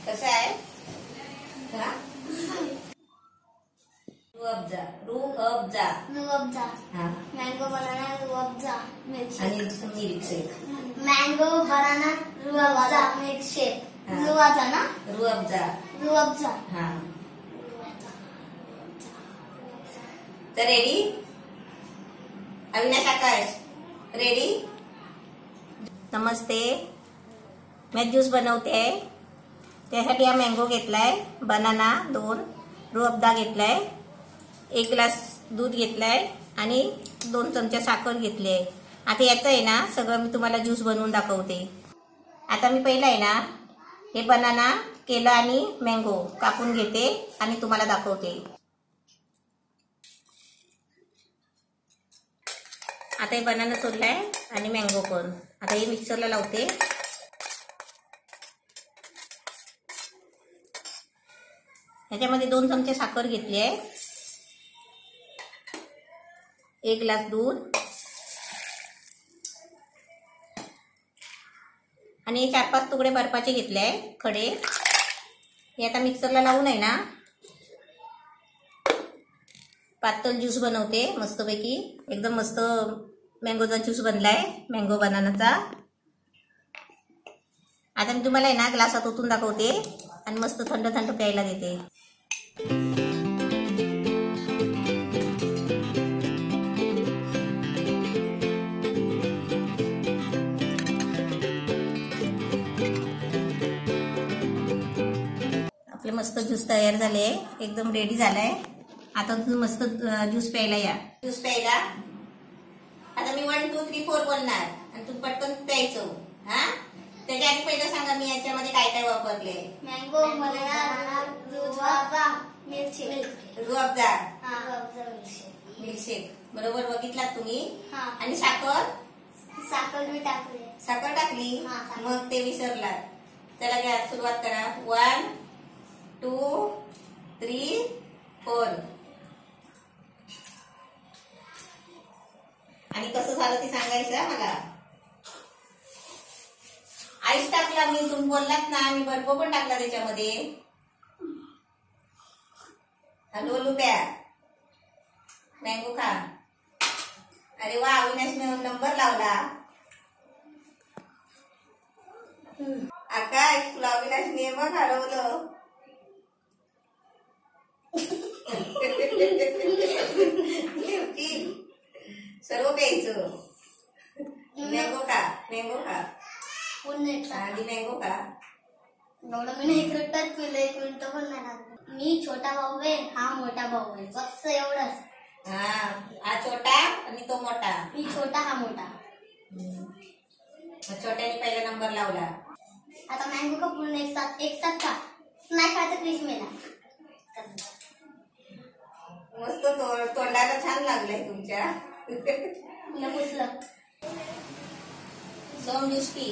कसं आहे? हा रूअफजा रूअफजा रूअफजा हा मँगो बनाना रूअफजा मिल्कशेक आणि milkshake mango banana Rooh Afza milkshake रूअफजा ना रूअफजा रूअफजा हा तर रेडी अविनाश आकाश रेडी नमस्ते मैं ज्यूस बनवते आहे त्यासाठी हा मँगो घेतलाय बनाना 2 रूअफजा घेतलाय 1 ग्लास दूध घेतलाय आणि 2 चमचे साखर घेतली आहे आता याचं आहे ना सगळं मी तुम्हाला ज्यूस बनवून दाखवते आता मी पहिला आहे ना हे बनाना केला आणि मँगो कापून घेते आणि तुम्हाला दाखवते आता हे बनाना सोडलाय आणि मँगो पण आता हे मिक्सरला लावते ह्याच्यामध्ये 2 चमचे साखर घेतली आहे 1 ग्लास दूध आणि 4-5 तुकडे बर्फाचे घेतले आहे खडे हे आता मिक्सरला लावून आहे ना पातळ ज्यूस बनवते मस्तपैकी एकदम मस्त मँगोचा ज्यूस बनलाय मँगो बनानाचा आता मी तुम्हाला आहे ना ग्लासात ओतून दाखवते आणि मस्त थंड थंड प्यायला देते आपले मस्त ज्यूस तयार झाले एकदम रेडी झालाय आता मस्त ज्यूस प्यायला या ज्यूस प्यायला आता मी 1 2 3 4 बोलणार आणि तू पटकन प्यायचं हा त्याच्या आधी पहिलं सांगा मी याच्यामध्ये काय काय वापरले mango banana Rooh Afza milkshake Rooh Afza Rooh Afza milkshake milkshake बरोबर बघितलात तुम्ही आणि साखर मी टाकली साखर टाकली मग ते विसरला चला घ्या सुरुवात करा 1 2 3 4 आणि कसं झालं ते सांगायचं मला आईस टाकला मी तुम्ही बोललात ना मी बर्फ पण टाकला त्याच्यामध्ये हॅलो लुप्या मँगो खा अरे वा अविनाशने नंबर लावला आकाश तुला अविनाशने मग हरवलं सर्व प्यायचं मँगो खा आधी मँगो खा एवढं मी 1 लिटर पिलं 1 मिनिट पण नाही लागलं मी छोटा भाऊ आहे हा मोठा भाऊ आहे फक्त एवढंच हा छोटा आणि तो मोठा मी छोटा हा मोठा छोट्याने पहिला नंबर लावला आता मँगो का पूर्ण एक साथ खा नाही खायचं क्रिश मेला मस्त तोंडाला छान लागलंय तुमच्या पुसलं सोम ज्यूस पी